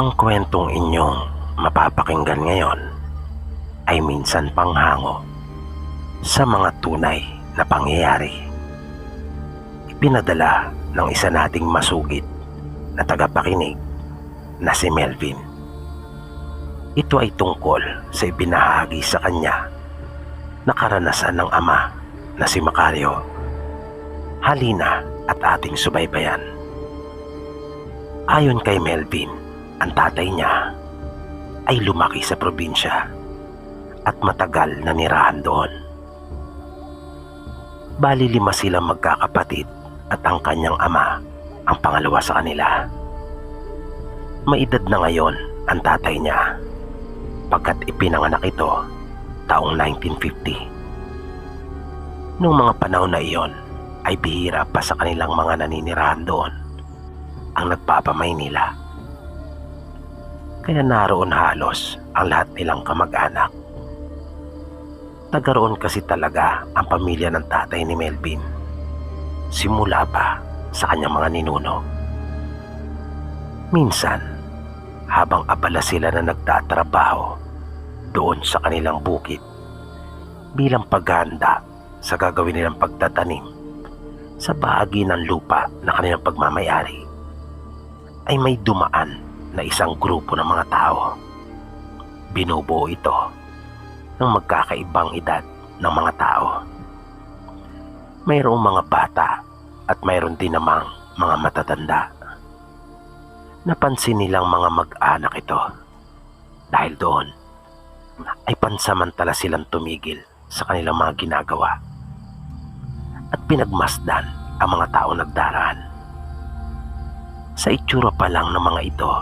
Ang kwentong inyong mapapakinggan ngayon ay minsan panghango sa mga tunay na pangyayari. Ipinadala ng isa nating masugid na tagapakinig na si Melvin. Ito ay tungkol sa ibinahagi sa kanya na karanasan ng ama na si Macario. Halina at ating subaybayan. Ayon kay Melvin, ang tatay niya ay lumaki sa probinsya at matagal na nirahan doon. Bali 5 silang magkakapatid at ang kanyang ama ang pangalawa sa kanila. May edad na ngayon ang tatay niya pagkat ipinanganak ito taong 1950. Noong mga panahon na iyon ay bihira pa sa kanilang mga naninirahan doon ang nagpapamaynila. Kaya naroon halos ang lahat nilang kamag-anak. Taga roon kasi talaga ang pamilya ng tatay ni Melvin, simula pa sa kanyang mga ninuno. Minsan, habang abala sila na nagtatrabaho doon sa kanilang bukid bilang paghahanda sa gagawin nilang pagtatanim sa bahagi ng lupa na kanilang pagmamayari, ay may dumaan na isang grupo ng mga tao. Binubuo ito ng magkakaibang edad ng mga tao. Mayroong mga bata at mayroon din namang mga matatanda. Napansin nilang mga mag-anak ito dahil doon ay pansamantala silang tumigil sa kanilang mga ginagawa at pinagmasdan ang mga tao nagdaraan. Sa itsura pa lang ng mga ito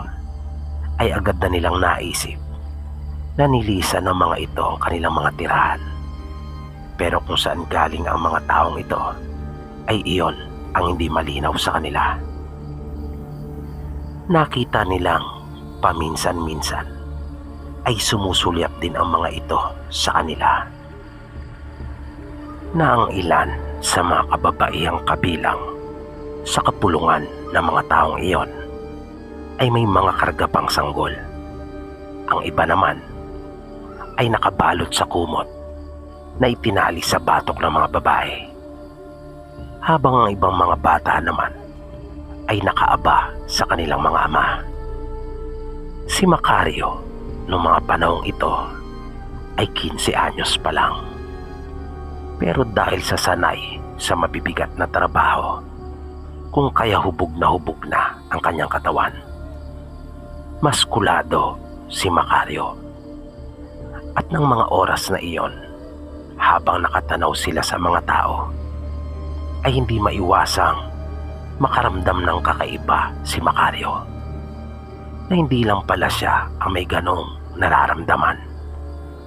ay agad na nilang naisip na nilisan ng mga ito ang kanilang mga tirahan. Pero kung saan galing ang mga taong ito ay iyon ang hindi malinaw sa kanila. Nakita nilang paminsan-minsan ay sumusulyap din ang mga ito sa kanila, na ang ilan sa mga kababaihang kabilang sa kapulungan ng mga taong iyon ay may mga karga pang sanggol. Ang iba naman ay nakabalot sa kumot na itinali sa batok ng mga babae, habang ang ibang mga bata naman ay nakaaba sa kanilang mga ama. Si Macario noong mga panahong ito ay 15 anyos pa lang, pero dahil sa sanay sa mabibigat na trabaho, kung kaya hubog na ang kanyang katawan, maskulado si Macario. At ng mga oras na iyon, habang nakatanaw sila sa mga tao, ay hindi maiwasang makaramdam ng kakaiba si Macario, na hindi lang pala siya ang may ganong nararamdaman.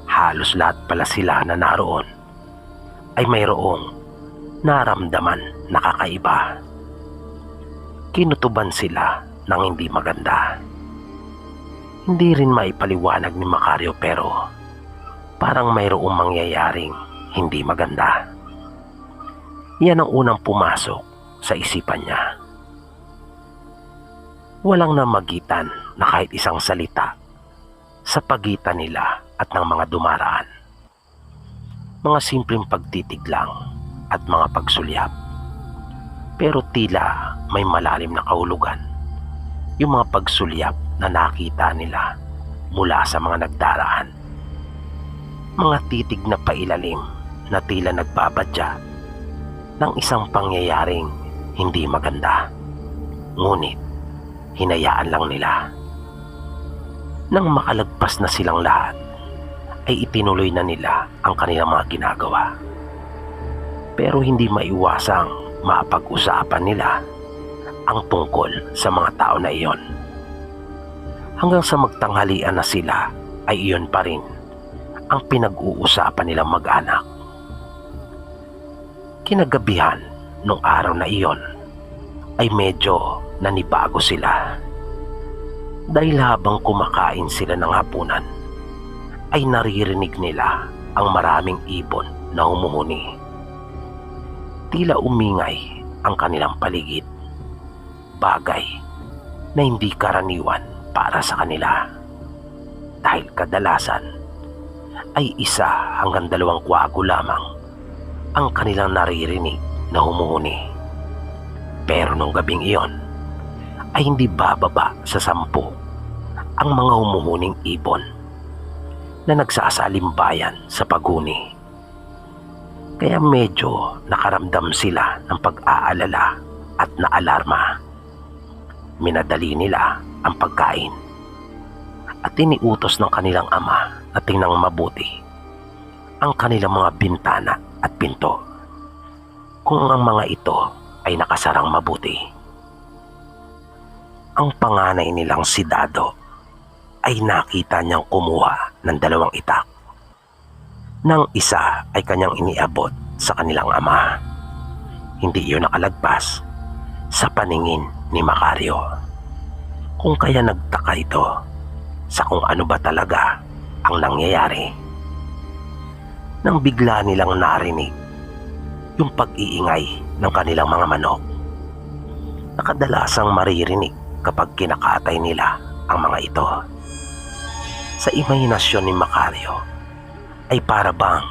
Halos lahat pala sila na naroon ay mayroong naramdaman na kakaiba. Kinutuban sila ng hindi maganda. Hindi rin maipaliwanag ni Macario, pero parang mayroong mangyayaring hindi maganda. Yan ang unang pumasok sa isipan niya. Walang namagitan na kahit isang salita sa pagitan nila at ng mga dumaraan. Mga simpleng pagtitig lang at mga pagsulyap. Pero tila may malalim na kahulugan yung mga pagsulyap na nakita nila mula sa mga nagdaraan. Mga titig na pailalim na tila nagbabadya ng isang pangyayaring hindi maganda, ngunit hinayaan lang nila. Nang makalagpas na silang lahat, ay itinuloy na nila ang kanilang mga ginagawa. Pero hindi maiwasang mapag-usapan nila ang tungkol sa mga tao na iyon. Hanggang sa magtanghalian na sila ay iyon pa rin ang pinag-uusapan nilang mag-anak. Kinagabihan nung araw na iyon ay medyo nanibago sila, dahil habang kumakain sila ng hapunan ay naririnig nila ang maraming ibon na humuhuni. Tila umingay ang kanilang paligid, bagay na hindi karaniwan para sa kanila. Dahil kadalasan ay 1 hanggang 2 kwago lamang ang kanilang naririnig na humuhuni. Pero nung gabing iyon ay hindi bababa sa 10 ang mga humuhuning ibon na nagsasalimbayan sa paghuni. Kaya medyo nakaramdam sila ng pag-aalala at naalarma. Minadali nila ang pagkain at iniutos ng kanilang ama na tingnan mabuti ang kanilang mga bintana at pinto kung ang mga ito ay nakasarang mabuti. Ang panganay nilang si Dado ay nakita niyang kumuha ng 2 itak. Nang isa ay kanyang iniabot sa kanilang ama. Hindi iyon nakalagpas sa paningin ni Macario. Kung kaya nagtaka ito sa kung ano ba talaga ang nangyayari. Nang bigla nilang narinig yung pag-iingay ng kanilang mga manok na kadalasang maririnig kapag kinakatay nila ang mga ito. Sa imahinasyon ni Macario ay para bang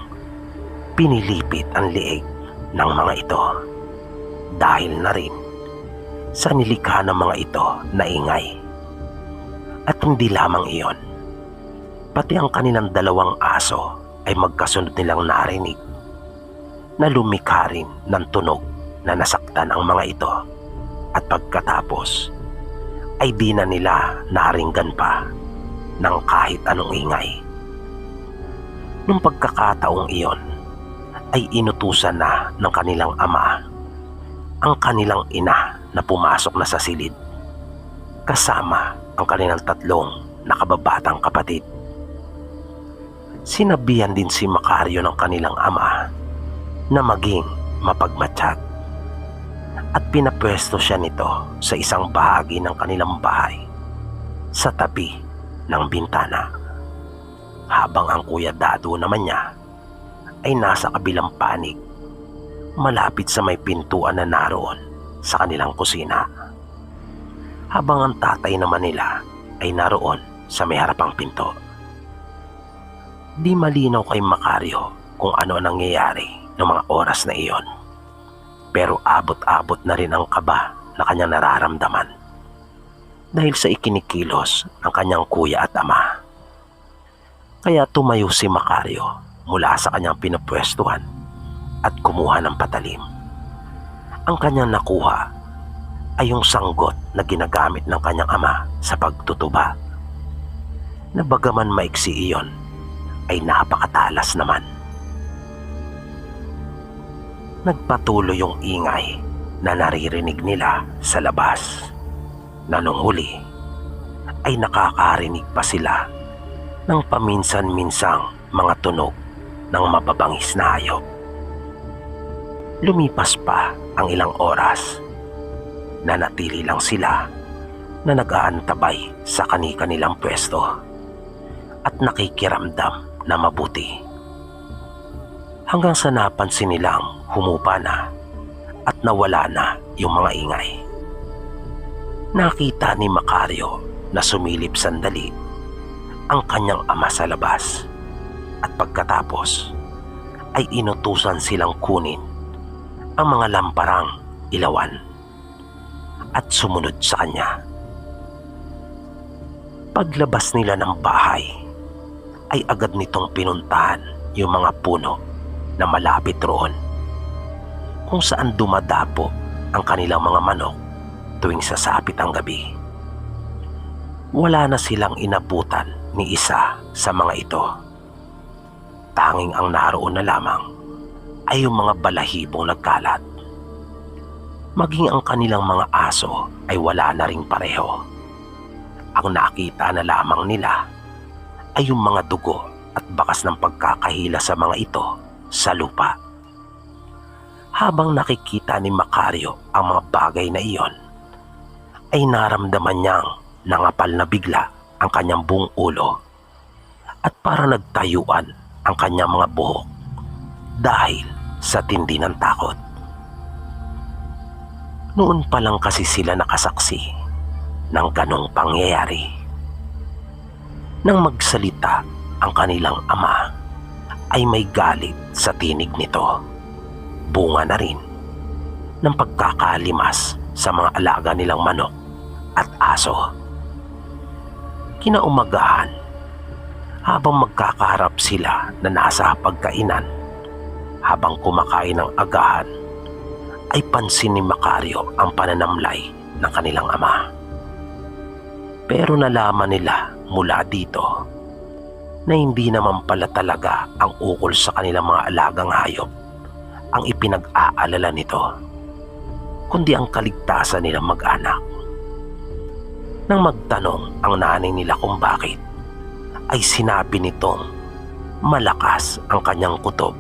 pinilipit ang leeg ng mga ito dahil na rin sa nilikha ng mga ito na ingay. At hindi lamang iyon, pati ang kanilang 2 aso ay magkasunod nilang narinig na lumikha rin ng tunog na nasaktan ang mga ito, at pagkatapos ay di na nila naringgan pa ng kahit anong ingay. Nung pagkakataong iyon ay inutusan na ng kanilang ama ang kanilang ina na pumasok na sa silid kasama ang kanilang 3 nakababatang kapatid. Sinabihan din si Macario ng kanilang ama na maging mapagmatsyag at pinapwesto siya nito sa isang bahagi ng kanilang bahay sa tabi ng bintana, habang ang Kuya Dado naman niya ay nasa kabilang panig malapit sa may pintuan na naroon sa kanilang kusina, habang ang tatay naman nila ay naroon sa may harapang pinto. Di malinaw kay Macario kung ano ang nangyayari noong mga oras na iyon, pero abot-abot na rin ang kaba na kanyang nararamdaman dahil sa ikinikilos ng kanyang kuya at ama. Kaya tumayo si Macario mula sa kanyang pinapwestuhan at kumuha ng patalim. Ang kanyang nakuha ay yung sanggot na ginagamit ng kanyang ama sa pagtutuba, na bagaman maiksi iyon ay napakatalas naman. Nagpatuloy yung ingay na naririnig nila sa labas, na nung huli ay nakakarinig pa sila ng paminsan-minsang mga tunog ng mababangis na hayop. Lumipas pa ang ilang oras, nanatili lang sila na nag-aantabay sa kani-kanilang pwesto at nakikiramdam na mabuti, hanggang sa napansin nilang humupa na at nawala na yung mga ingay. Nakita ni Macario na sumilip sandali ang kanyang ama sa labas, at pagkatapos ay inutusan silang kunin ang mga lamparang ilawan at sumunod sa kanya. Paglabas nila ng bahay ay agad nitong pinuntahan yung mga puno na malapit roon, kung saan dumadapo ang kanilang mga manok tuwing sasapit ang gabi. Wala na silang inabutan ni isa sa mga ito. Tanging ang naroon na lamang ay yung mga balahibong nagkalat. Maging ang kanilang mga aso ay wala na ring pareho. Ang nakita na lamang nila ay yung mga dugo at bakas ng pagkakahila sa mga ito sa lupa. Habang nakikita ni Macario ang mga bagay na iyon, ay naramdaman niyang nangapal na bigla ang kanyang buong ulo at parang nagtayuan ang kanyang mga buhok dahil sa tindi ng takot. Noon pa lang kasi sila nakasaksi ng ganong pangyayari. Nang magsalita ang kanilang ama, ay may galit sa tinig nito. Bunga na rin ng pagkakalimas sa mga alaga nilang manok at aso. Kinaumagahan, habang magkakaharap sila na nasa pagkainan, habang kumakain ng agahan, ay pansin ni Macario ang pananamlay ng kanilang ama. Pero nalaman nila mula dito na hindi naman pala talaga ang ukol sa kanilang mga alagang hayop ang ipinag-aalala nito, kundi ang kaligtasan nilang mag-anak. Nang magtanong ang nanay nila kung bakit, ay sinabi nitong malakas ang kanyang kutob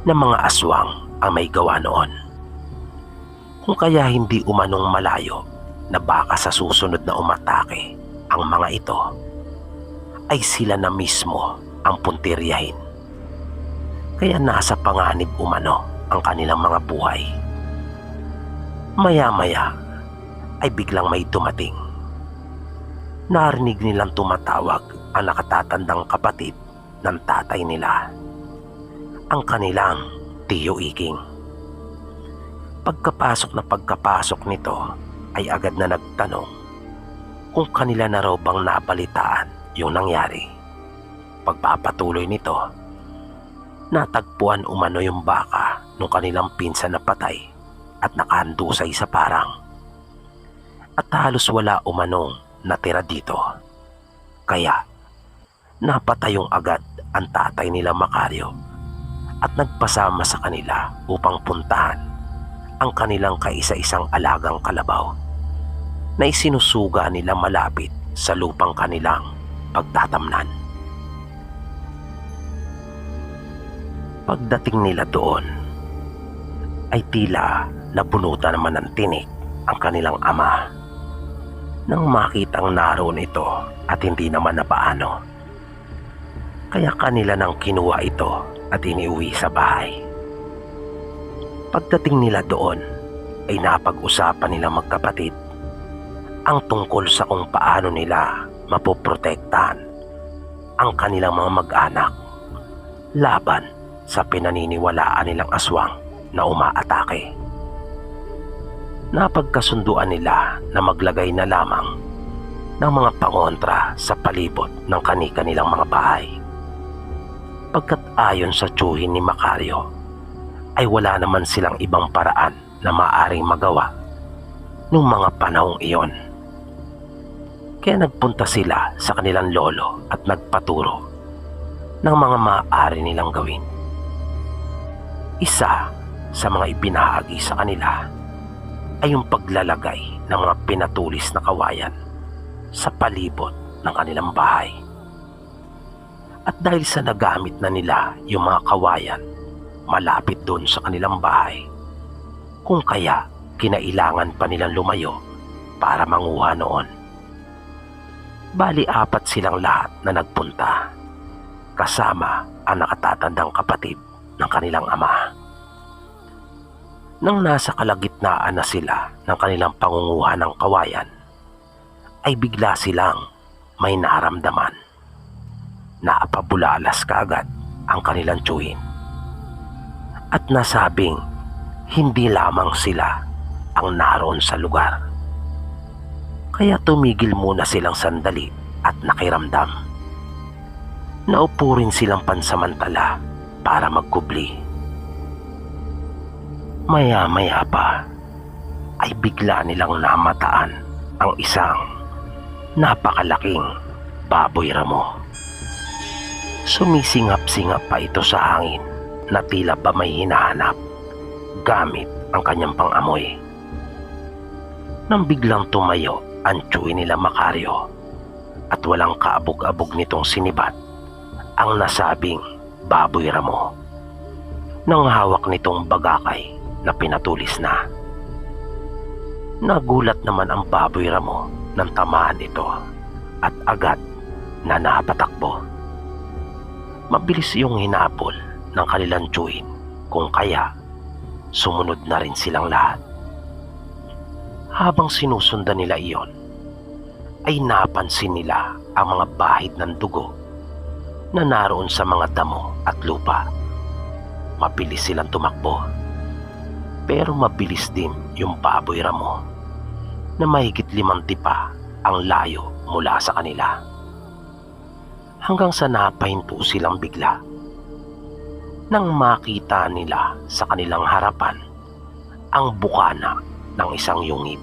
na mga aswang ang may gawa noon. Kung kaya hindi umanong malayo na baka sa susunod na umatake ang mga ito, ay sila na mismo ang puntiryahin. Kaya nasa panganib umano ang kanilang mga buhay. Maya-maya ay biglang may dumating. Narinig nilang tumatawag ang nakatatandang kapatid ng tatay nila, ang kanilang Tiyo Iking. Pagkapasok nito ay agad na nagtanong kung kanila na raw bang nabalitaan yung nangyari. Pagpapatuloy nito, natagpuan umano yung baka nung kanilang pinsan na patay at nakahandusay sa parang. At halos wala umanong natira dito. Kaya napatayong agad ang tatay nila Macario at nagpasama sa kanila upang puntahan ang kanilang kaisa-isang alagang kalabaw na isinusuga nila malapit sa lupang kanilang pagtatamnan. Pagdating nila doon, ay tila nabunutan naman ng tinik ang kanilang ama nang makitang naroon ito at hindi naman na paano. Kaya kanila nang kinuha ito at iniuwi sa bahay. Pagdating nila doon, ay napag-usapan nila magkapatid ang tungkol sa kung paano nila mapoprotektahan ang kanilang mga mag-anak laban sa pinaniniwalaan nilang aswang na umaatake. Napagkasunduan nila na maglagay na lamang ng mga pangontra sa palibot ng kani-kanilang mga bahay. Pagkat ayon sa tiyuhin ni Macario, ay wala naman silang ibang paraan na maaaring magawa nung mga panahong iyon. Kaya nagpunta sila sa kanilang lolo at nagpaturo ng mga maaari nilang gawin. Isa sa mga ibinahagi sa kanila ay yung paglalagay ng mga pinatulis na kawayan sa palibot ng kanilang bahay. At dahil sa nagamit na nila yung mga kawayan malapit doon sa kanilang bahay, kung kaya kinailangan pa nilang lumayo para manguha noon. Bali 4 silang lahat na nagpunta, kasama ang nakatatandang kapatid ng kanilang ama. Nang nasa kalagitnaan na sila ng kanilang pangunguha ng kawayan, ay bigla silang may naramdaman. Naapabulalas kaagad ang kanilang tiyuhin at nasabing hindi lamang sila ang naroon sa lugar. Kaya tumigil muna silang sandali at nakiramdam. Naupo rin silang pansamantala para magkubli. Maya-maya pa ay bigla nilang namataan ang isang napakalaking baboy ramo. Sumisingap-singap pa ito sa hangin na tila ba may hinahanap gamit ang kanyang pang-amoy. Nang biglang tumayo ang tiyuhin nila Macario at walang kaabog-abog nitong sinibat ang nasabing baboy ramo nang hawak nitong bagakay na pinatulis na. Nagulat naman ang baboy ramo nang tamaan ito at agad na napatakbo. Mabilis yung hinabol ng kanilang tiyuhin, kung kaya sumunod na rin silang lahat. Habang sinusundan nila iyon, ay napansin nila ang mga bahid ng dugo na naroon sa mga damo at lupa. Mabilis silang tumakbo, pero mabilis din yung baboy ramo na mahigit 5 tipa ang layo mula sa kanila. Hanggang sa napahinto silang bigla nang makita nila sa kanilang harapan ang bukana ng isang yungib.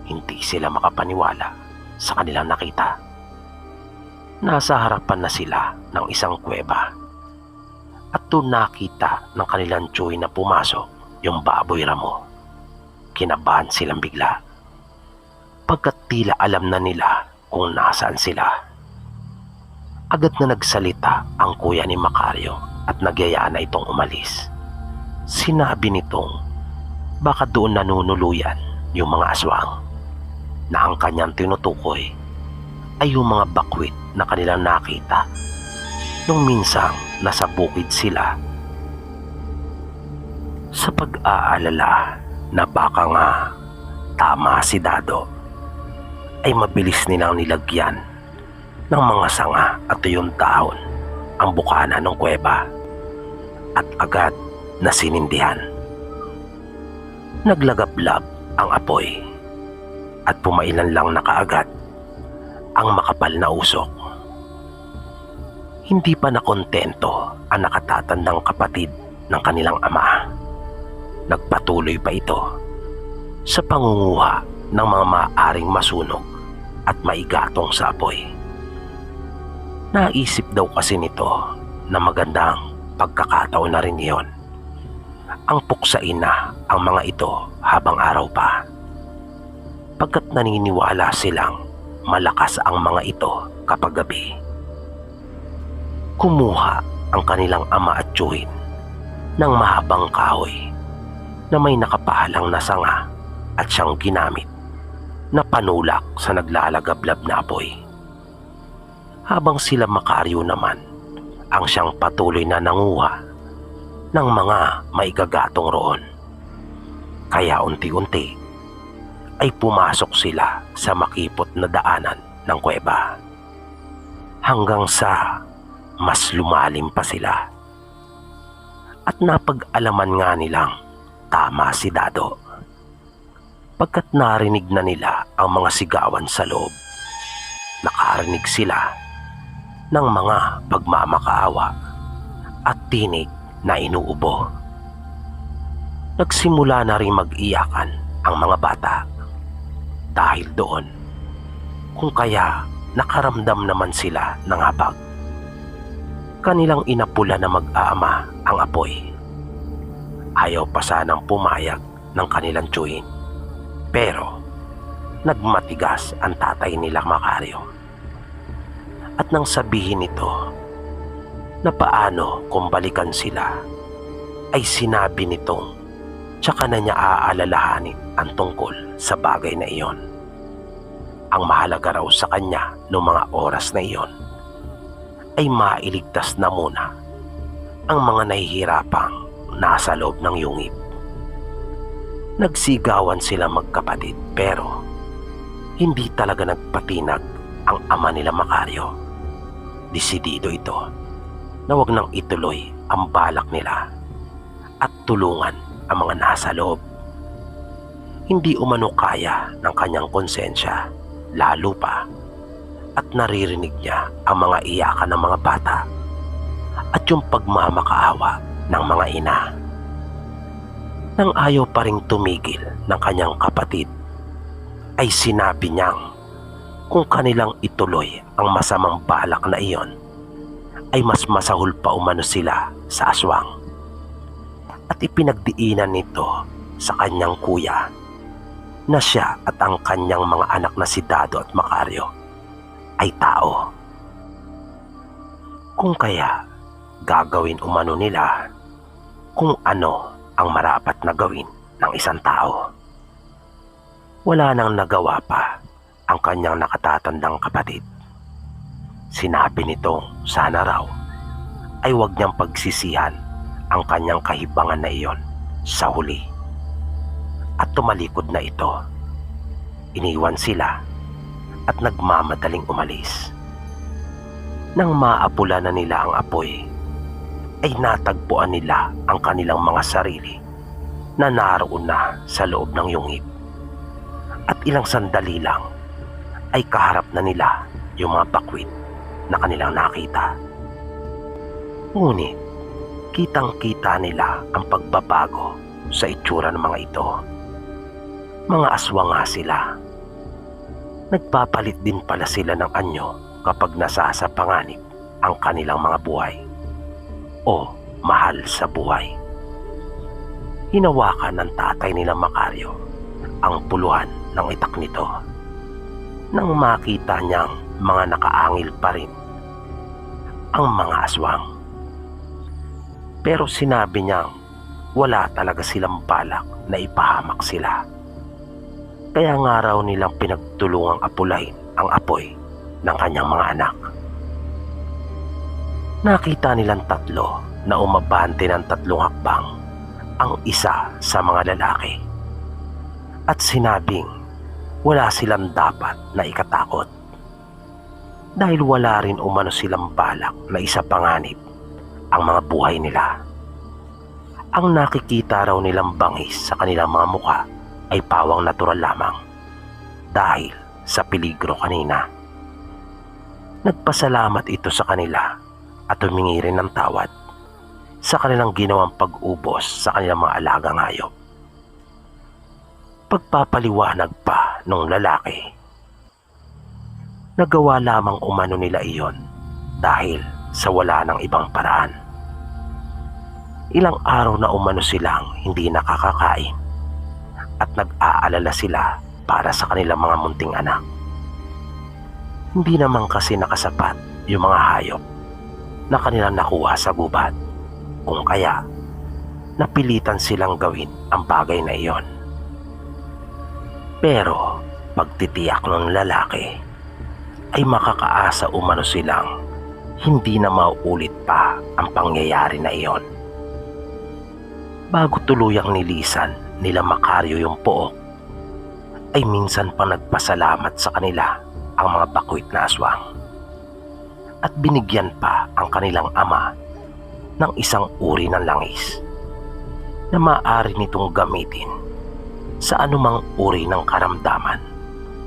Hindi sila makapaniwala sa kanilang nakita. Nasa harapan na sila ng isang kuweba at doon nakita ng kanilang tsuy na pumasok yung baboy ramo. Kinabahan silang bigla pagkat tila alam na nila kung nasaan sila. Agad na nagsalita ang kuya ni Macario at nagyaya na itong umalis. Sinabi nitong baka doon nanunuluyan yung mga aswang, na ang kanyang tinutukoy ay yung mga bakwit na kanilang nakita nung minsang nasa bukid sila. Sa pag-aalala na baka nga tama si Dado, ay mabilis nilang nilagyan ng mga sanga at tuyong dahon ang bukana ng kuweba at agad na sinindihan. Naglagablab ang apoy at pumailan lang na kaagad ang makapal na usok. Hindi pa nakontento ang nakatatandang kapatid ng kanilang ama. Nagpatuloy pa ito sa pangunguha ng mga maaaring masunog at maigatong sa apoy. Naisip daw kasi nito na magandang pagkakataon na rin iyon ang puksain na ang mga ito habang araw pa, pagkat naniniwala silang malakas ang mga ito kapag gabi. Kumuha ang kanilang ama at tiyuhin ng mahabang kahoy na may nakapahalang na sanga at siyang ginamit na panulak sa naglalagablab na apoy. Habang sila Macario naman ang siyang patuloy na nanguha ng mga maigagatong roon. Kaya unti-unti ay pumasok sila sa makipot na daanan ng kuweba hanggang sa mas lumalim pa sila. At napag-alaman nga nilang tama si Dado, pagkat narinig na nila ang mga sigawan sa loob. Nakarinig sila ng mga pagmamakaawa at tinig na inuubo. Nagsimula na rin mag-iyakan ang mga bata dahil doon, kung kaya nakaramdam naman sila ng habag. Kanilang inapula na mag-aama ang apoy. Ayaw pa sanang pumayag ng kanilang tiyuhin, pero nagmatigas ang tatay nila Macario. At nang sabihin nito na paano kung balikan sila, ay sinabi nitong tsaka na niya aalalahanin ang tungkol sa bagay na iyon. Ang mahalaga raw sa kanya noong mga oras na iyon ay mailigtas na muna ang mga nahihirapang nasa loob ng yungib. Nagsigawan sila magkapatid, pero hindi talaga nagpatinag ang ama nila Macario. Desidido ito na wag nang ituloy ang balak nila at tulungan ang mga nasa loob. Hindi umano kaya ng kanyang konsensya, lalo pa at naririnig niya ang mga iyakan ng mga bata at yung pagmamakaawa ng mga ina. Nang ayaw pa ring tumigil ng kanyang kapatid, ay sinabi niyang kung kanilang ituloy ang masamang balak na iyon, ay mas masahol pa umano sila sa aswang. At ipinagdiinan nito sa kanyang kuya na siya at ang kanyang mga anak na si Dado at Macario ay tao. Kung kaya gagawin umano nila kung ano ang marapat na gawin ng isang tao. Wala nang nagawa pa ang kanyang nakatatandang kapatid. Sinabi nitong sana raw ay huwag niyang pagsisihan ang kanyang kahibangan na iyon sa huli. At tumalikod na ito. Iniwan sila at nagmamadaling umalis. Nang maapula na nila ang apoy, ay natagpuan nila ang kanilang mga sarili na naroon na sa loob ng yungib. At ilang sandali lang ay kaharap na nila yung mga bakwit na kanilang nakita. Ngunit kitang-kita nila ang pagbabago sa itsura ng mga ito. Mga aswang nga sila. Nagpapalit din pala sila ng anyo kapag nasa sa panganib ang kanilang mga buhay o mahal sa buhay. Hinawakan ng tatay nila Macario ang puluhan ng itak nito nang makita niyang mga nakaangil pa rin ang mga aswang. Pero sinabi niyang wala talaga silang balak na ipahamak sila. Kaya nga raw nilang pinagtulungang apulain ang apoy ng kanyang mga anak. Nakita nilang tatlo na umabante ng 3 hakbang ang isa sa mga lalaki at sinabing wala silang dapat na ikatakot dahil wala rin umano silang balak na isapanganib ang mga buhay nila. Ang nakikita raw nilang bangis sa kanilang mga mukha ay pawang natural lamang dahil sa peligro kanina. Nagpasalamat ito sa kanila at humingi rin ng tawad sa kanilang ginawang pag-ubos sa kanilang mga alagang hayop. Pagpapaliwanag pa nung lalaki, nagawa lamang umano nila iyon dahil sa wala ng ibang paraan. Ilang araw na umano silang hindi nakakakain at nag-aalala sila para sa kanilang mga munting anak. Hindi naman kasi nakasapat yung mga hayop na kanilang nakuha sa gubat, kung kaya napilitan silang gawin ang bagay na iyon. Pero pagtitiyak ng lalaki ay makakaasa umano silang hindi na mauulit pa ang pangyayari na iyon. Bago tuluyang nilisan nila Macario yung pook, ay minsan pa nagpasalamat sa kanila ang mga bakwit na aswang at binigyan pa ang kanilang ama ng isang uri ng langis na maaari nitong gamitin sa anumang uri ng karamdaman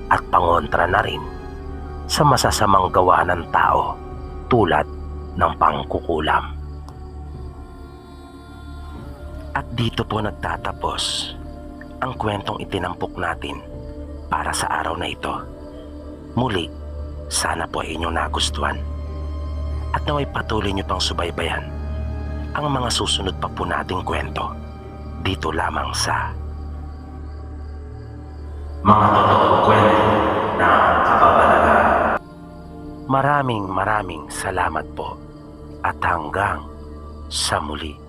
at pangontra na rin sa masasamang gawa ng tao tulad ng pangkukulam. At dito po nagtatapos ang kwentong itinampok natin para sa araw na ito. Muli, sana po ay inyong nagustuhan at naway patuloy nyo pang subaybayan ang mga susunod pa po nating kwento dito lamang sa Mga Totoong Kwento ng Kababalagan. Maraming salamat po at hanggang sa muli.